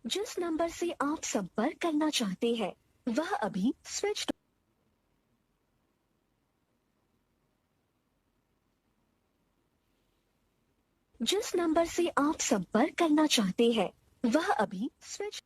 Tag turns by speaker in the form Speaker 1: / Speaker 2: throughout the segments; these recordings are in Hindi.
Speaker 1: जिस नंबर से आप संपर्क करना चाहते हैं वह अभी स्विच। जिस नंबर से आप संपर्क करना चाहते हैं वह अभी स्विच।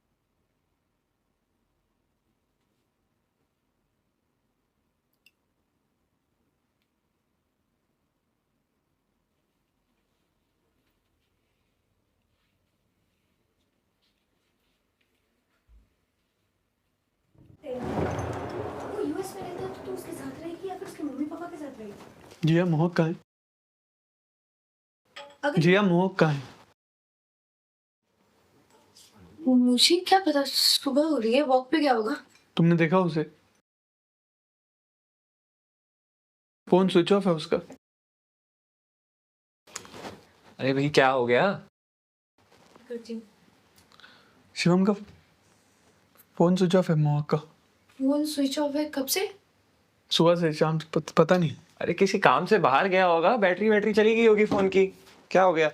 Speaker 2: वो यूएस में रहता है तो उसके साथ रहेगी या फिर उसके मम्मी पापा के साथ रहेगी?
Speaker 3: जिया मोहक कहाँ है?
Speaker 2: अगर
Speaker 3: जिया मोहक कहाँ है?
Speaker 2: मुझे क्या पता, सुबह हो रही है, वॉक पे गया होगा।
Speaker 3: तुमने देखा उसे? फोन स्विच ऑफ है उसका।
Speaker 4: अरे भाई क्या हो गया?
Speaker 3: शिवम का फोन स्विच ऑफ है, मोहक का।
Speaker 2: फोन स्विच ऑफ है कब से?
Speaker 3: सुबह से शाम तक पता नहीं।
Speaker 4: अरे किसी काम से बाहर गया होगा, बैटरी चली गई होगी फोन की। क्या हो गया?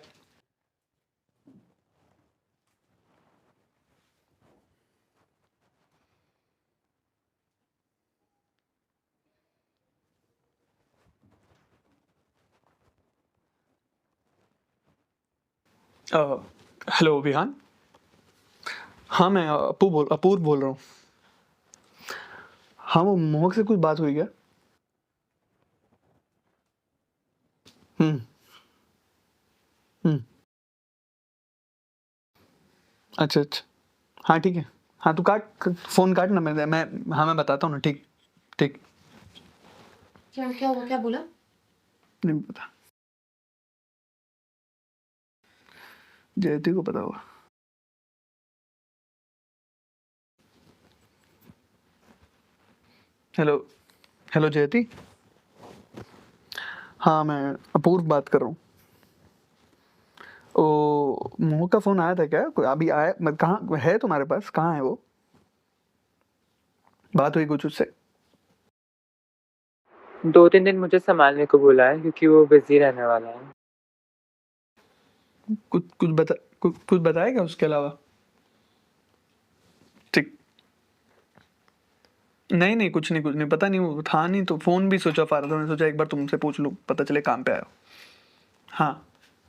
Speaker 3: हेलो विहान। हाँ मैं अपूर्व बोल रहा हूँ। हाँ वो मोहक से कुछ बात हुई क्या? हम्म हम्म अच्छा अच्छा। हाँ ठीक है। हाँ तू फोन काट ना। मैं बताता हूँ ना। ठीक ठीक।
Speaker 2: क्या क्या हुआ, क्या बोला?
Speaker 3: नहीं पता, जयती को पता होगा। हेलो हेलो जयती। हाँ मैं अपूर्व बात कर रहा हूँ। ओ मोह का फोन आया था क्या? कोई अभी आया? मतलब कहाँ है तुम्हारे पास? कहाँ है वो? बात हुई कुछ उससे?
Speaker 5: 2-3 दिन मुझे संभालने को बोला है क्योंकि वो बिजी रहने वाला है।
Speaker 3: कुछ बताएगा उसके अलावा? ठीक। नहीं कुछ नहीं पता नहीं, वो था नहीं तो फोन भी स्विच ऑफ आ रहा था। मैंने सोचा एक बार तुमसे पूछ लूँ, पता चले काम पे आया हो। हाँ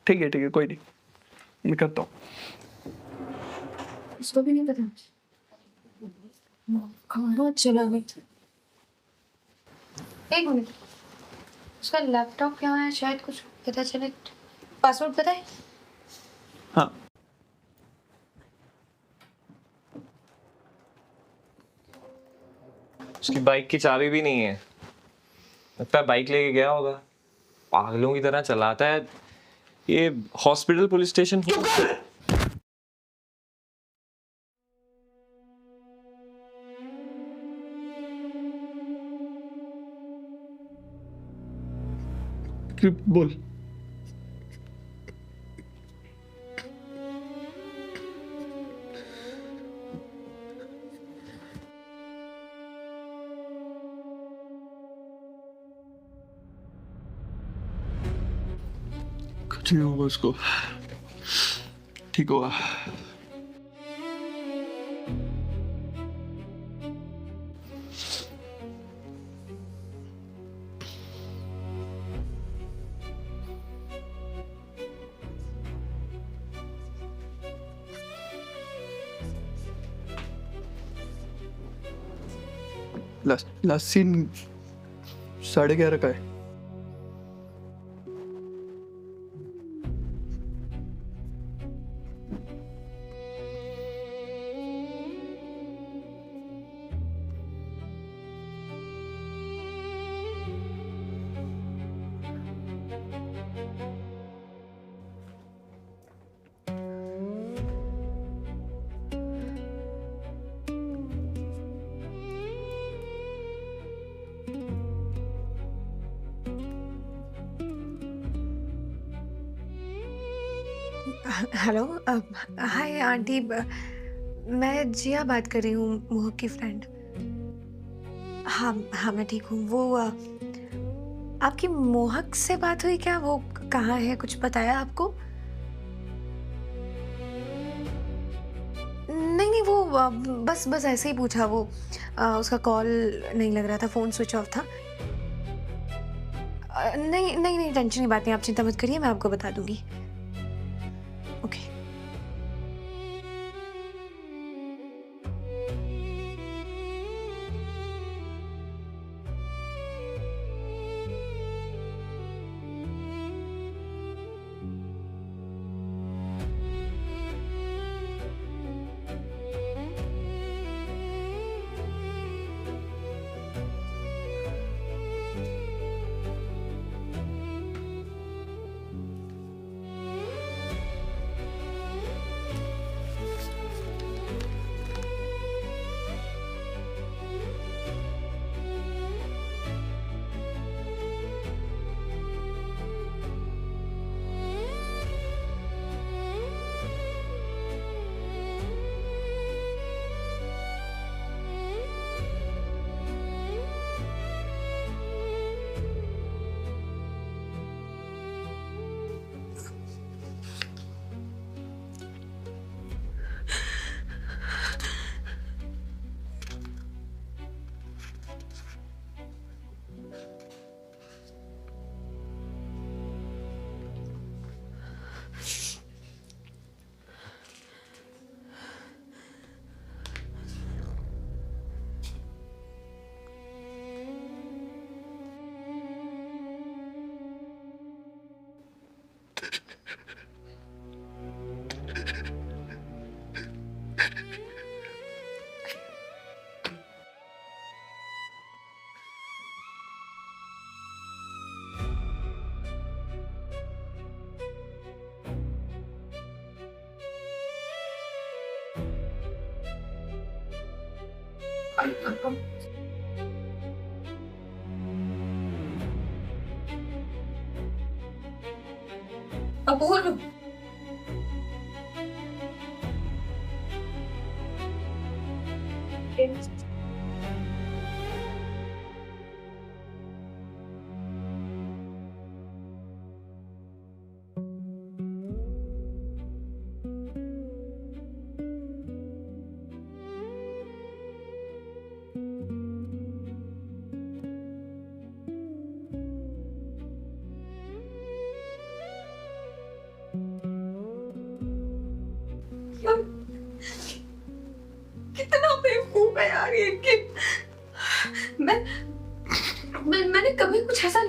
Speaker 3: ठीक है कोई नहीं, मैं करता हूँ।
Speaker 2: उसको भी नहीं पता। कहाँ चला गया? एक मिनट, उसका लैपटॉप क्या है, शायद कुछ पता चले। पासवर्ड पता है?
Speaker 3: हाँ
Speaker 4: उसकी बाइक की चाबी भी नहीं है। लगता है बाइक लेके गया होगा। पागलों की तरह चलाता है ये। Hospital police station.
Speaker 3: बोल। कुछ नहीं होगा उसको, ठीक होगा। लास्ट सीन 11:30 का है।
Speaker 2: हेलो, हाय आंटी, मैं जिया बात कर रही हूँ, मोहक की फ्रेंड। हाँ मैं ठीक हूँ। वो आपकी मोहक से बात हुई क्या? वो कहाँ है, कुछ बताया आपको? नहीं नहीं, वो बस बस ऐसे ही पूछा। वो उसका कॉल नहीं लग रहा था, फ़ोन स्विच ऑफ था। नहीं नहीं नहीं, टेंशन की बात नहीं, आप चिंता मत करिए, मैं आपको बता दूंगी। ओके। अपूर्व, कितना बेवकूफ है यार ये कि मैंने कभी कुछ ऐसा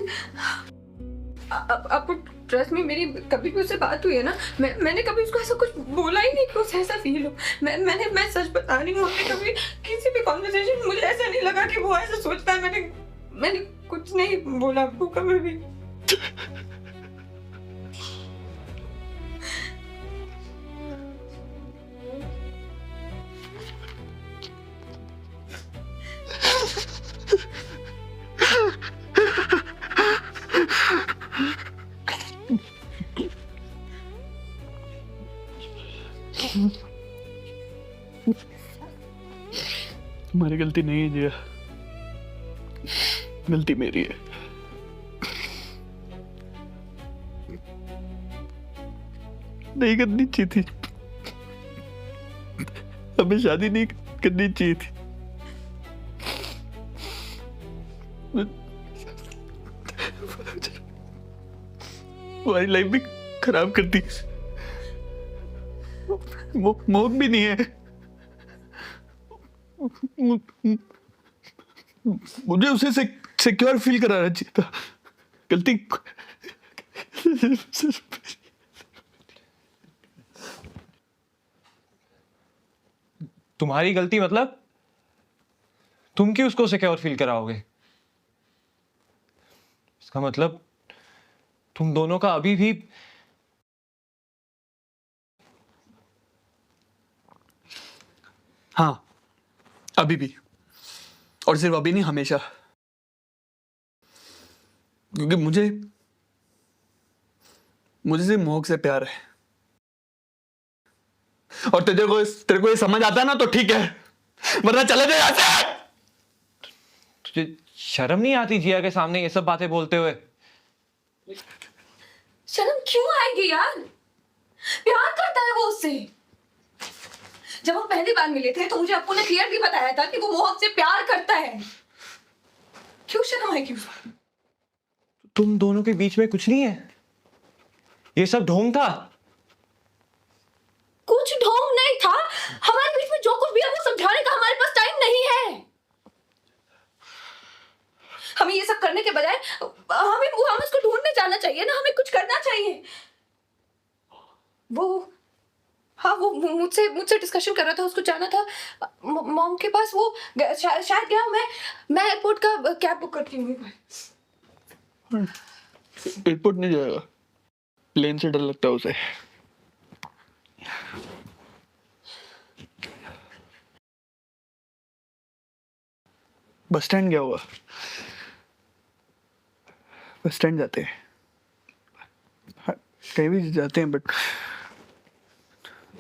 Speaker 2: आपको ट्रस्ट में मेरी कभी भी उससे बात हुई है ना, मैंने कभी उसको ऐसा कुछ बोला ही नहीं कि उसे ऐसा फील हो। मैं सच बता रही हूँ, कभी किसी भी कॉन्वर्सेशन मुझे ऐसा नहीं लगा कि वो ऐसा सोचता है। मैंने कुछ नहीं बोला आपको कभी भी।
Speaker 3: तुम्हारी गलती नहीं है जिया, गलती मेरी है। नहीं करनी चाहिए थी, हमें शादी नहीं करनी चाहिए थी। हमारी लाइफ भी खराब कर दी। मौत भी नहीं है। मुझे उसे सिक्योर फील कराना चाहिए था। गलती
Speaker 4: तुम्हारी गलती मतलब तुम क्यों उसको सिक्योर फील कराओगे? इसका मतलब तुम दोनों का अभी भी
Speaker 3: हाँ, अभी भी, और सिर्फ अभी नहीं, हमेशा। क्योंकि मुझे सिर्फ मोहक से प्यार है। और तेरे को ये समझ आता है ना तो ठीक है, वरना चले जाए यहाँ से।
Speaker 4: तुझे शर्म नहीं आती जिया के सामने ये सब बातें बोलते हुए?
Speaker 6: शर्म क्यों आएगी यार? प्यार करता है वो उससे।
Speaker 2: जब हम पहली बार मिले थे तो मुझे अप्पू ने क्लियरली बताया था कि वो मोहक से प्यार करता है। क्यों शर्म आएगी उसको?
Speaker 4: तुम दोनों के बीच में कुछ नहीं है, ये सब ढोंग था।
Speaker 2: कुछ ढोंग नहीं था। हमारे बीच में जो कुछ भी है वो समझाने का हमारे पास टाइम नहीं है। हमें ये सब करने के बजाय हमें उसको ढूंढने जाना चाहिए ना, हमें कुछ करना चाहिए। वो मुझसे डिस्कशन कर रहा था, उसको जाना था मॉम के पास। वो शायद गया। मैं एयरपोर्ट का कैब बुक करती हूँ।
Speaker 3: एयरपोर्ट नहीं जाएगा, प्लेन से डर लगता है उसे। बस स्टैंड गया होगा, बस स्टैंड जाते हैं, हाँ, कहीं भी जाते हैं, बट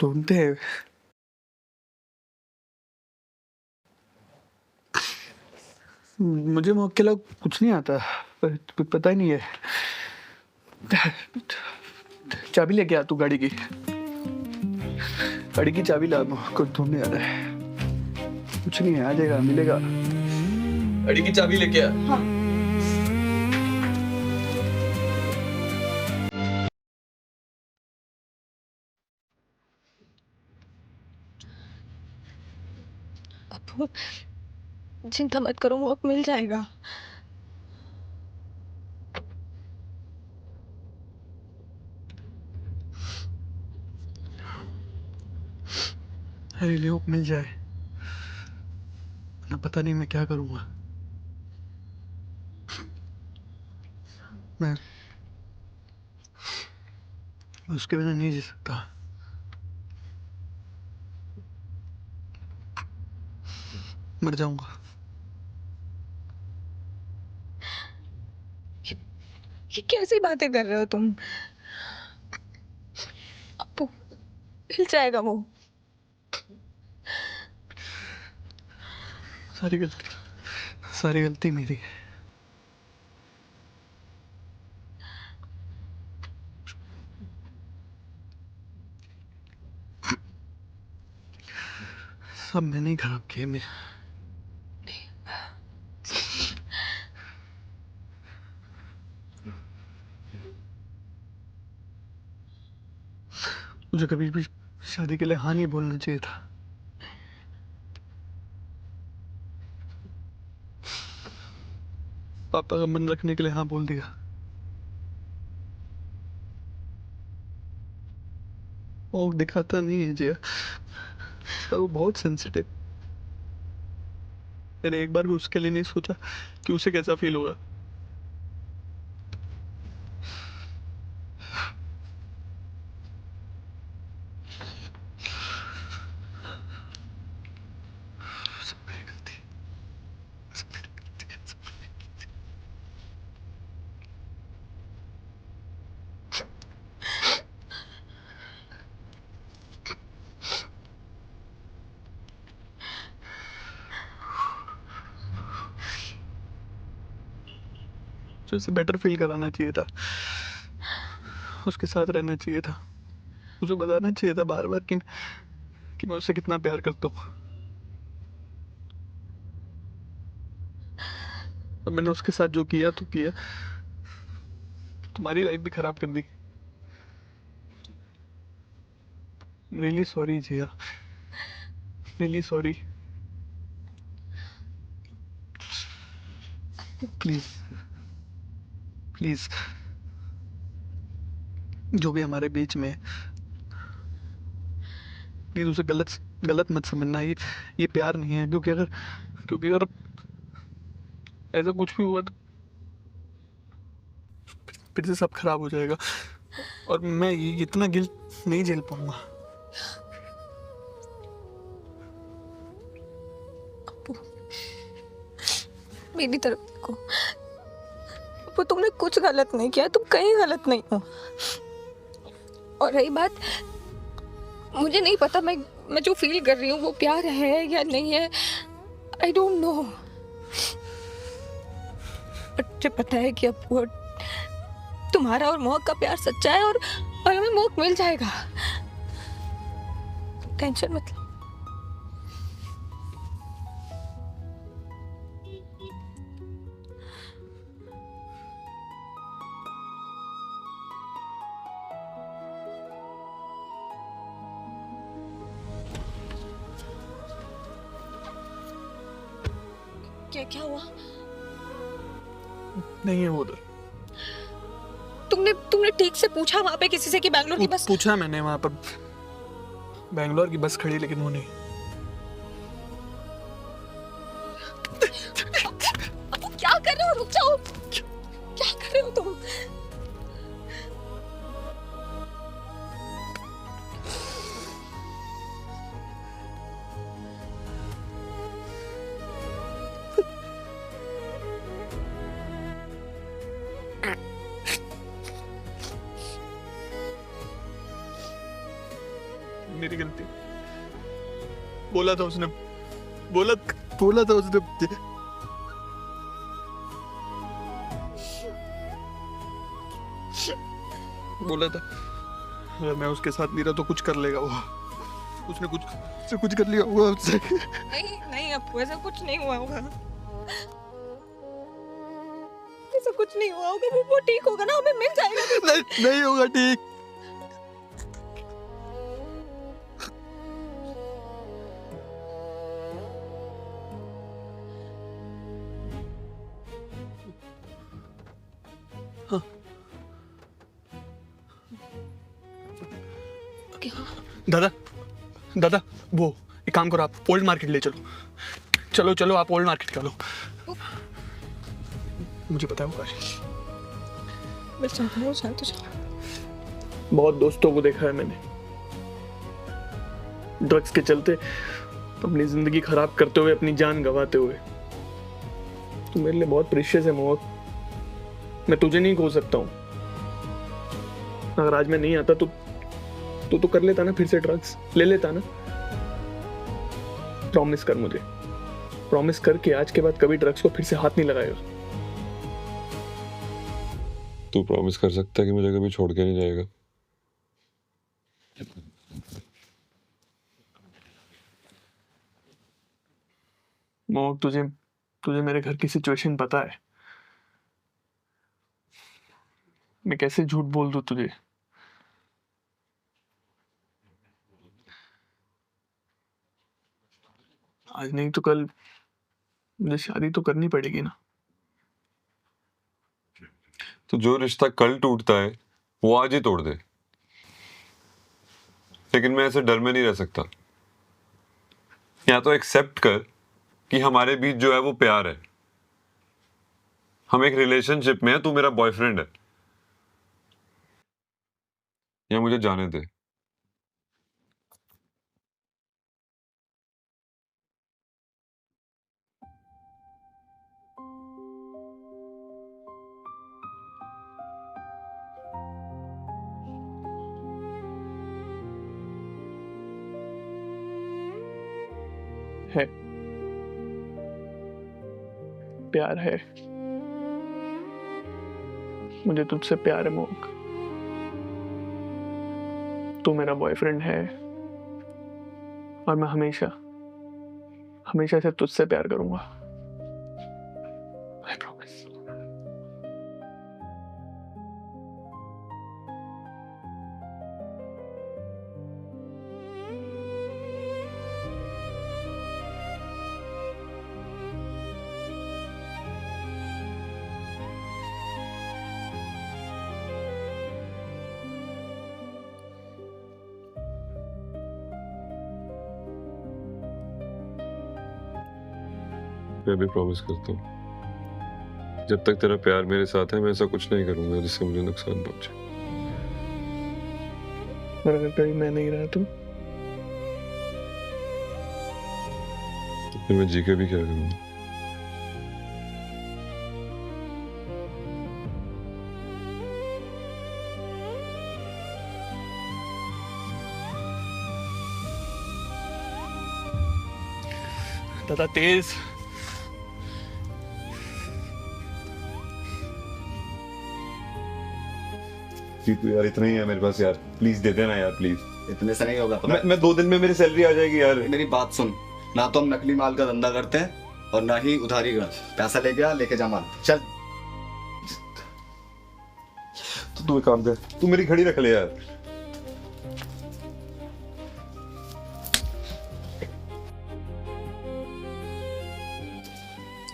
Speaker 3: ढूंढते हैं। मुझे मोहक के अलावा कुछ नहीं आता, पता ही नहीं है। चाबी लेके आ तू गाड़ी की चाबी ला, कुछ ढूंढने आ रहा है। कुछ नहीं है, आ जाएगा, मिलेगा। गाड़ी की चाबी लेके आ।
Speaker 2: हाँ। अप्पू चिंता मत करो, मोहक मिल जाएगा।
Speaker 3: अरे ले, मिल जाए ना, पता नहीं मैं क्या करूंगा। मैं उसके बिना नहीं जी सकता। मर जाऊंगा।
Speaker 2: ये कैसी बातें कर रहे हो तुम? अप्पू मिल जाएगा वो।
Speaker 3: सारी गलती मेरी है। सब मैंने ही खराब किए। मुझे कभी भी शादी के लिए हाँ नहीं बोलना चाहिए था। पापा का मन रखने के लिए हाँ बोल दिया। वो दिखाता नहीं है जिया, वो बहुत सेंसिटिव। मैंने एक बार भी उसके लिए नहीं सोचा कि उसे कैसा फील होगा। सब मेरी गलती है, सब मेरी गलती है, सब मेरी गलती है। तो उसे बेटर फील कराना चाहिए था, उसके साथ रहना चाहिए था, उसे बताना चाहिए था बार बार कि मैं उससे कितना प्यार करता हूँ। अब मैंने उसके साथ जो किया तो किया, तुम्हारी लाइफ भी खराब कर दी। Really sorry Jiya, really sorry. Please please, जो भी हमारे बीच में, प्लीज उसे गलत मत समझना। ये प्यार नहीं है, क्योंकि अगर ऐसा कुछ भी हुआ तो फिर से सब खराब हो जाएगा, और मैं ये इतना गिल्ट नहीं झेल पाऊंगा।
Speaker 2: मेरी तरफ देखो, वो तुमने कुछ गलत नहीं किया, तुम कहीं गलत नहीं हो। और रही बात, मुझे नहीं पता मैं जो फील कर रही हूँ वो प्यार है या नहीं है, आई डोंट नो। मुझे पता है कि अब वो तुम्हारा और मोहक का प्यार सच्चा है, और हमें मोहक मिल जाएगा। टेंशन मत लो। क्या क्या हुआ?
Speaker 3: नहीं है वो उधर।
Speaker 2: तुमने ठीक से पूछा वहां पे किसी से कि बैंगलोर की बस?
Speaker 3: पूछा मैंने वहां पर, बैंगलोर की बस खड़ी, लेकिन वो नहीं।
Speaker 2: अब क्या कर रहे हो? रुक जाओ, क्या कर रहे हो तुम?
Speaker 3: मेरी गलती, बोला था उसने, बोला था उसने। बोला था अगर मैं उसके साथ नहीं रहा तो कुछ कर लेगा वो। उसने कुछ कर लिया होगा उससे।
Speaker 2: नहीं नहीं, अब ऐसा कुछ नहीं हुआ होगा, ऐसा कुछ नहीं हुआ होगा। वो ठीक होगा ना, हमें मिल जाएगा।
Speaker 3: नहीं होगा ठीक। दादा वो एक काम करो, आप ओल्ड मार्केट ले चलो आप ओल्ड मार्केट चलो। मुझे पता है वो बहुत दोस्तों को देखा है मैंने ड्रग्स के चलते अपनी जिंदगी खराब करते हुए, अपनी जान गंवाते हुए। तू मेरे लिए बहुत प्रीशियस है मोहक, मैं तुझे नहीं खो सकता हूँ। अगर आज मैं नहीं आता तो कर लेता ना, फिर से ड्रग्स ले लेता ना। प्रॉमिस कर मुझे, प्रॉमिस कर कि आज के बाद कभी ड्रग्स को फिर से हाथ नहीं लगाएगा।
Speaker 6: तू प्रॉमिस कर सकता है कि मुझे कभी छोड़ के नहीं जाएगा?
Speaker 3: मोहक तुझे मेरे घर की सिचुएशन पता है, मैं कैसे झूठ बोल दूं तुझे। आज नहीं तो कल मुझे शादी तो करनी पड़ेगी ना।
Speaker 6: तो जो रिश्ता कल टूटता है वो आज ही तोड़ दे, लेकिन मैं ऐसे डर में नहीं रह सकता। या तो एक्सेप्ट कर कि हमारे बीच जो है वो प्यार है, हम एक रिलेशनशिप में है, तू मेरा बॉयफ्रेंड है, या मुझे जाने दे।
Speaker 3: है प्यार है, मुझे तुझसे प्यार है मोहक। तू मेरा बॉयफ्रेंड है और मैं हमेशा से तुझसे प्यार करूंगा। I promise.
Speaker 6: मैं भी प्रॉमिस करता हूँ, जब तक तेरा प्यार मेरे साथ है मैं ऐसा कुछ नहीं करूंगा जिससे मुझे नुकसान पहुंचे।
Speaker 3: और अगर कभी मैं नहीं रहा तो
Speaker 6: फिर मैं जी के भी क्या करूंगा?
Speaker 3: दादा तेज।
Speaker 6: तू यार इतना ही है मेरे पास यार, प्लीज दे देना यार प्लीज।
Speaker 7: इतने से नहीं होगा तो
Speaker 6: मैं 2 दिन में मेरी सैलरी आ जाएगी यार।
Speaker 7: मेरी बात सुन, ना तो हम नकली माल का धंधा करते हैं और ना ही उधारी का। पैसा लेके जा माल, चल।
Speaker 6: तो तू एक काम कर, तू मेरी घड़ी रख ले यार।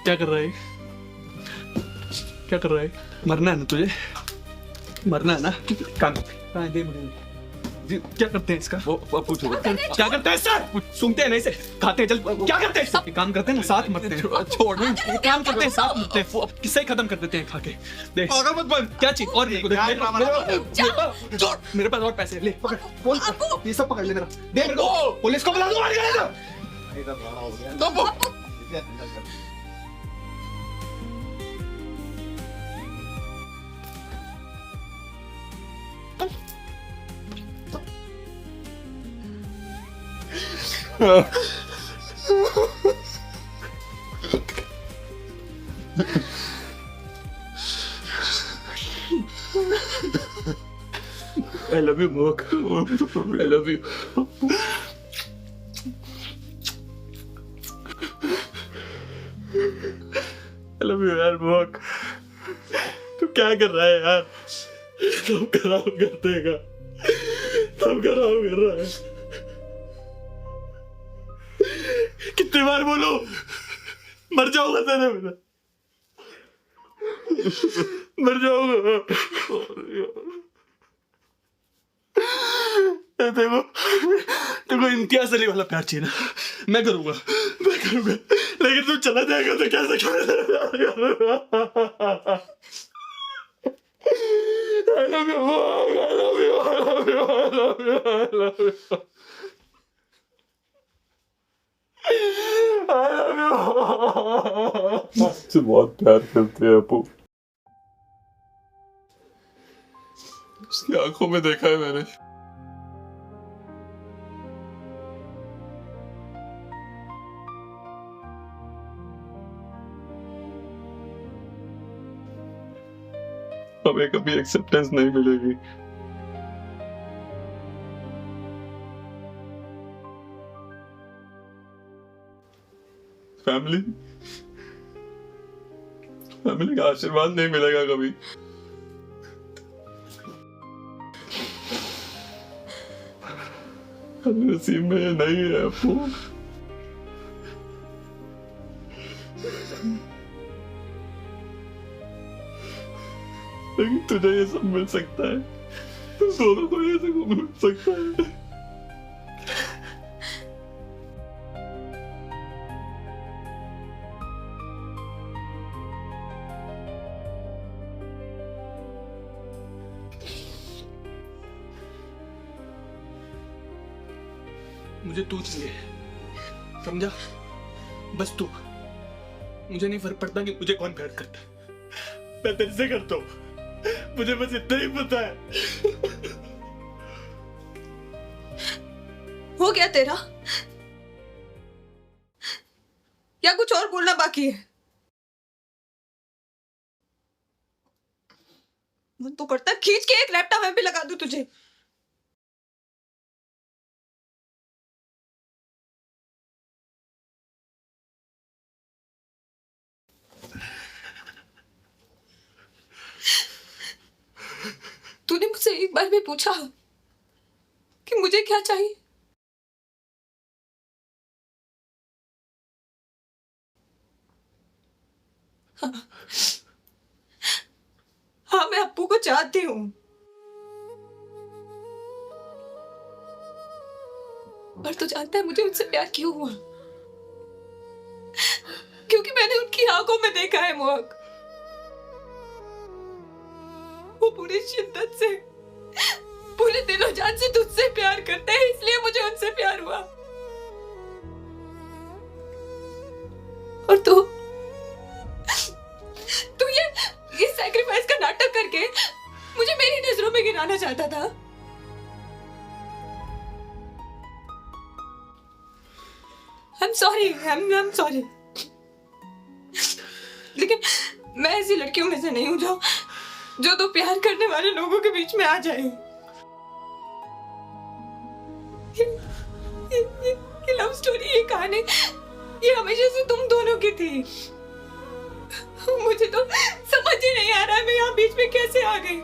Speaker 3: क्या कर रहा है? क्या कर रहा है? मरना है ना तुझे? मरना है ना? काम दे मुझे। क्या करते हैं इसका?
Speaker 6: वो पूछो
Speaker 3: क्या करते हैं सर? सुनते हैं नहीं से खाते हैं। चल क्या करते हैं? ये काम करते हैं ना, साथ मरते हैं। छोड़, ये काम करते हैं, साथ मरते हैं। किससे खत्म कर देते हैं खा के। देख मत बंद। क्या चीज और मेरे पास और पैसे ले, पकड़ बोल, ये सब पकड़ ले मेरा। दे मेरे को, पुलिस को बुला दो। I love you, Mohak. I love you. I love you यार Mohak. तू क्या कर रहा है यार? सब खराब कर देगा। सब खराब कर रहा है। कितनी बार बोलो? मर जाऊंगा तेरे बिना। मर जाऊंगा। देखो देखो, इम्तियाज अली वाला प्यार चाहिए ना, मैं करूंगा, लेकिन तू चला जाएगा तो कैसे करेगा? I love you, I love you, I love you, I love you, I love you. I love you.
Speaker 6: से बहुत प्यार करते हैं अपू। उसकी आंखों में देखा है मैंने। हमें कभी एक्सेप्टेंस नहीं मिलेगी। फैमिली का आशीर्वाद नहीं मिलेगा कभी। नसीब में ये नहीं है अपू। लेकिन तुझे ये सब मिल सकता है, तुम दोनों को ये सब मिल सकता है।
Speaker 3: मुझे तू चाहिए, समझा? बस तू। मुझे नहीं फर्क पड़ता कि मुझे कौन प्यार करता है, मैं तेरे से करता हूँ। मुझे बस इतना ही पता है।
Speaker 2: हो गया तेरा? या कुछ और बोलना बाकी है? मन तो करता है खींच के एक लैपटॉप में भी लगा दूं तुझे। तूने मुझसे एक बार भी पूछा कि मुझे क्या चाहिए? हाँ, मैं अप्पू को चाहती हूँ, पर तू जानता है मुझे उनसे प्यार क्यों हुआ? क्योंकि मैंने उनकी आंखों में देखा है मोहक। वो पूरी शिद्दत से, पूरे दिलो जान से तुझसे प्यार करते हैं, इसलिए मुझे उनसे प्यार हुआ। और तू ये सैक्रिफाइस का नाटक करके मुझे मेरी नजरों में गिराना चाहता था। I'm sorry, I'm sorry। लेकिन मैं ऐसी लड़कियों में से नहीं हूं जो दो प्यार करने वाले लोगों के बीच में आ जाए। ये लव स्टोरी, ये कहानी, ये हमेशा से तुम दोनों की थी। मुझे तो समझ ही नहीं आ रहा है मैं यहाँ बीच में कैसे आ गई।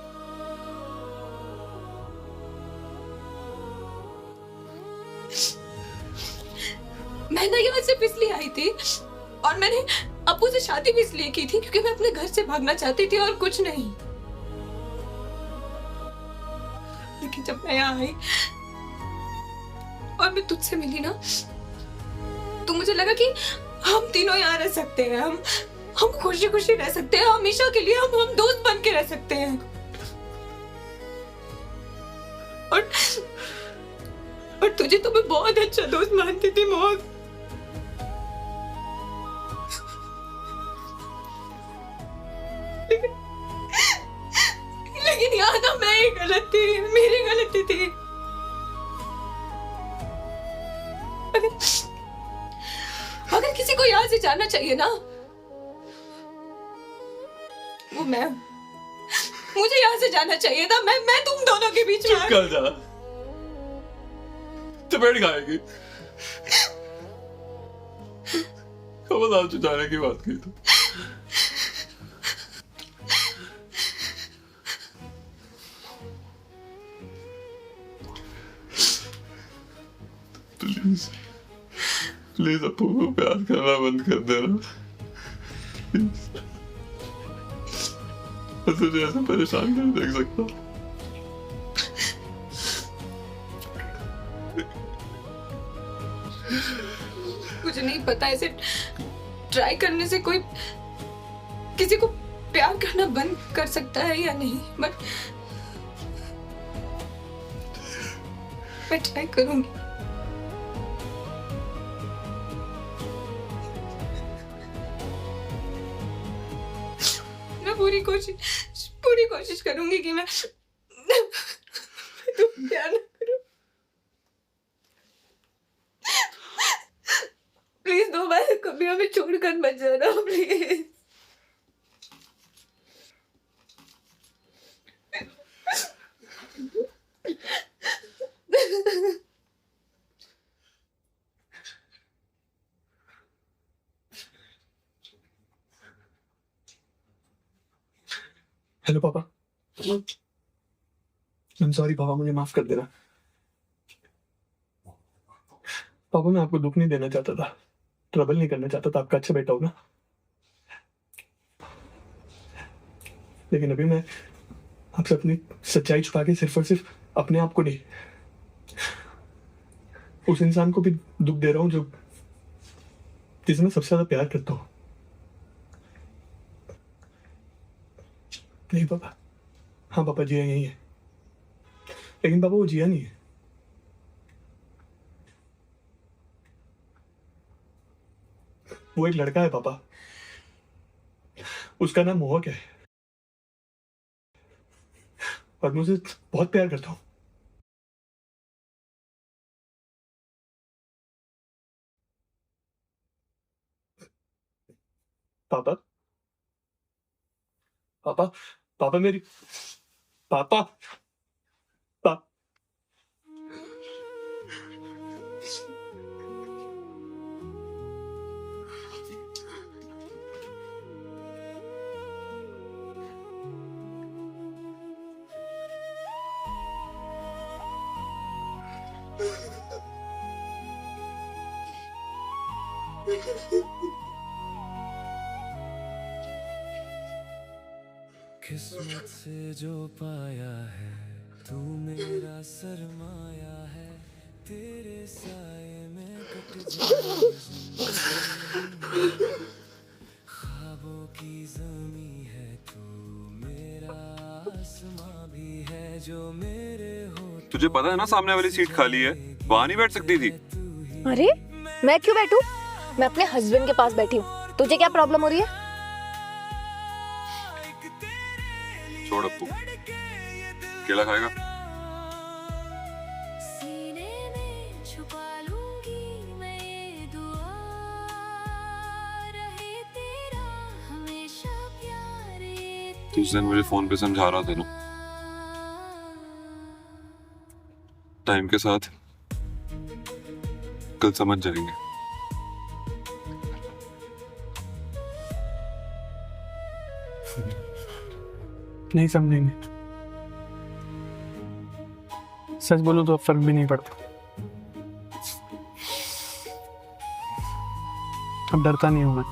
Speaker 2: मैं ना यहाँ सिर्फ इसलिए आई थी और मैंने अप्पू से शादी भी इसलिए की थी क्योंकि मैं अपने घर से भागना चाहती थी और कुछ नहीं। लेकिन जब मैं यहाँ आई और मैं तुझसे मिली ना, तो मुझे लगा कि हम तीनों यहाँ रह सकते हैं, हम खुशी खुशी रह सकते हैं, हमेशा के लिए हम दोस्त बन के रह सकते हैं। और तुझे तो मैं बहुत अच्छा दोस्त मानती थी मोहक। लेकिन यहाँ ना मैं ही गलत थी, मेरी गलती थी। अगर किसी को यहाँ से जाना चाहिए ना, वो मैं। मुझे यहाँ से जाना चाहिए था। मैं तुम दोनों के बीच में।
Speaker 6: कर जा, चपेट खाएगी। खबरदार तू जाने की बात की तो। प्लीज प्लीज अप्पू को प्यार करना बंद कर देना। मैं तुझे ऐसे परेशान नहीं देख सकता।
Speaker 2: मुझे नहीं पता ऐसे ट्राई करने से कोई किसी को प्यार करना बंद कर सकता है या नहीं, बट मैं ट्राई करूंगी। मैं पूरी कोशिश करूंगी कि मैं तो प्यार ना करूं। प्लीज दोबारा कभी हमें छोड़कर मत जाना, प्लीज।
Speaker 3: हेलो पापा। I'm sorry पापा, मुझे माफ कर देना। पापा मैं आपको दुख नहीं देना चाहता था, ट्रबल नहीं करना चाहता था, आपका अच्छा बेटा होगा। लेकिन अभी मैं आपसे अपनी सच्चाई छुपा के सिर्फ और सिर्फ अपने आप को नहीं, उस इंसान को भी दुख दे रहा हूं जो जिसे मैं सबसे ज्यादा प्यार करता हूं। नहीं पापा, हाँ पापा जिया यही है, लेकिन पापा वो जिया नहीं है। वो एक लड़का है पापा, उसका नाम मोहक है और मैं उसे बहुत प्यार करता हूँ। पापा पापा पापा मेरी पापा पा,
Speaker 8: किस्मत से जो पाया है, तू मेरा सरमाया है, तेरे साए में कट जाए ख्वाबों की ज़मीं है, तू मेरा आसमां भी है, जो मेरे हो।
Speaker 6: तुझे पता है ना सामने वाली सीट खाली है, वहां नहीं बैठ सकती थी।
Speaker 9: अरे मैं क्यों बैठूं? मैं अपने हस्बैंड के पास बैठी हूँ, तुझे क्या प्रॉब्लम हो रही है?
Speaker 6: छोड़ अप्पू, केला खाएगा? उस दिन मुझे फोन पे समझा रहा था ना, टाइम के साथ कल समझ जाएंगे।
Speaker 3: नहीं समझेंगे। सच बोलूं तो अब फर्क भी नहीं पड़ता। अब डरता नहीं हूं मैं,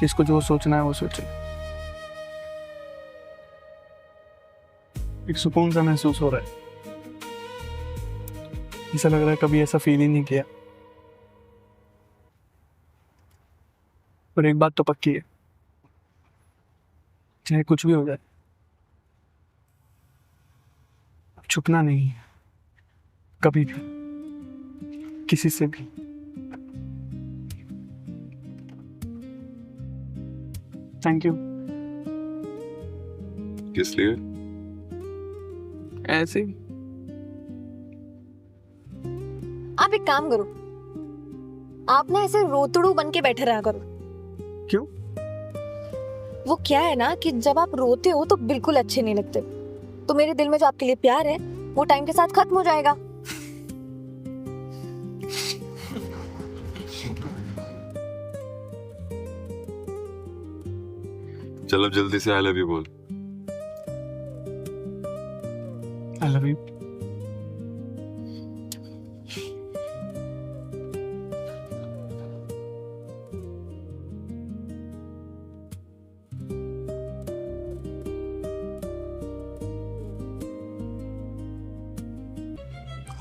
Speaker 3: कि इसको जो सोचना है वो सोचे। एक सुकून सा महसूस हो रहा है। ऐसा लग रहा है कभी ऐसा फील ही नहीं किया। पर एक बात तो पक्की है, चाहे कुछ भी हो जाए, अब छुपना नहीं है कभी भी, किसी से भी। Thank you.
Speaker 6: किस लिए?
Speaker 3: ऐसे ही।
Speaker 9: आप एक काम करो, आप ना ऐसे रोतड़ू बन के बैठे रहा करो।
Speaker 3: क्यों?
Speaker 9: वो क्या है ना कि जब आप रोते हो तो बिल्कुल अच्छे नहीं लगते, तो मेरे दिल में जो आपके लिए प्यार है वो टाइम के साथ खत्म हो जाएगा।
Speaker 6: चलो जल्दी से आई लव यू बोल।
Speaker 3: I love you.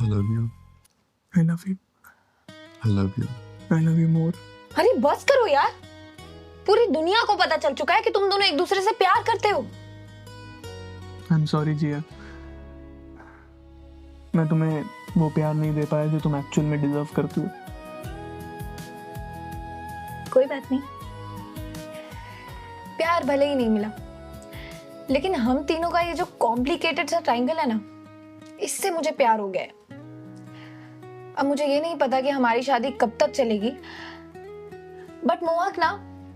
Speaker 6: I love you.
Speaker 3: I love you.
Speaker 6: I love you.
Speaker 3: I love you more.
Speaker 9: अरे बस करो यार, पूरी दुनिया को पता चल चुका है कि तुम दोनों एक दूसरे से प्यार करते हो।
Speaker 3: आई एम सॉरी जिया, मैं तुम्हें वो प्यार नहीं दे पाया जो तुम एक्चुअल में डिजर्व करती हो।
Speaker 9: कोई बात नहीं, प्यार भले ही नहीं मिला, लेकिन हम तीनों का ये जो कॉम्प्लिकेटेड सा ट्रायंगल है ना, इससे मुझे प्यार हो गया है। अब मुझे ये नहीं पता कि हमारी शादी कब तक चलेगी, बट मोहक ना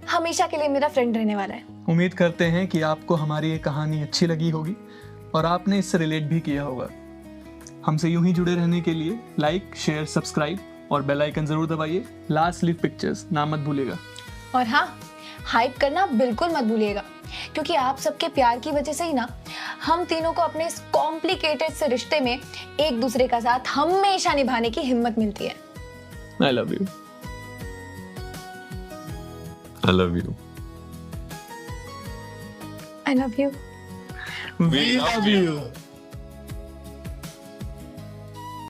Speaker 9: हमेशा के लिए मेरा फ्रेंड रहने वाला है।
Speaker 3: उम्मीद करते हैं कि आपको हमारी ये कहानी अच्छी लगी होगी और आपने इससे रिलेट भी किया होगा। हमसे यूं ही जुड़े रहने के लिए लाइक, शेयर, सब्सक्राइब और बेल आइकन जरूर दबाइए। लास्ट लिव पिक्चर्स नाम मत भूलिएगा।
Speaker 9: और हाँ, हाइप करना बिल्कुल मत भूलिएगा, क्योंकि आप सबके प्यार की वजह से ही ना हम तीनों को अपने इस कॉम्प्लिकेटेड से रिश्ते में एक दूसरे का साथ हमेशा निभाने की हिम्मत मिलती है।
Speaker 3: I love you.
Speaker 6: I love you.
Speaker 9: I love you.
Speaker 3: We love you.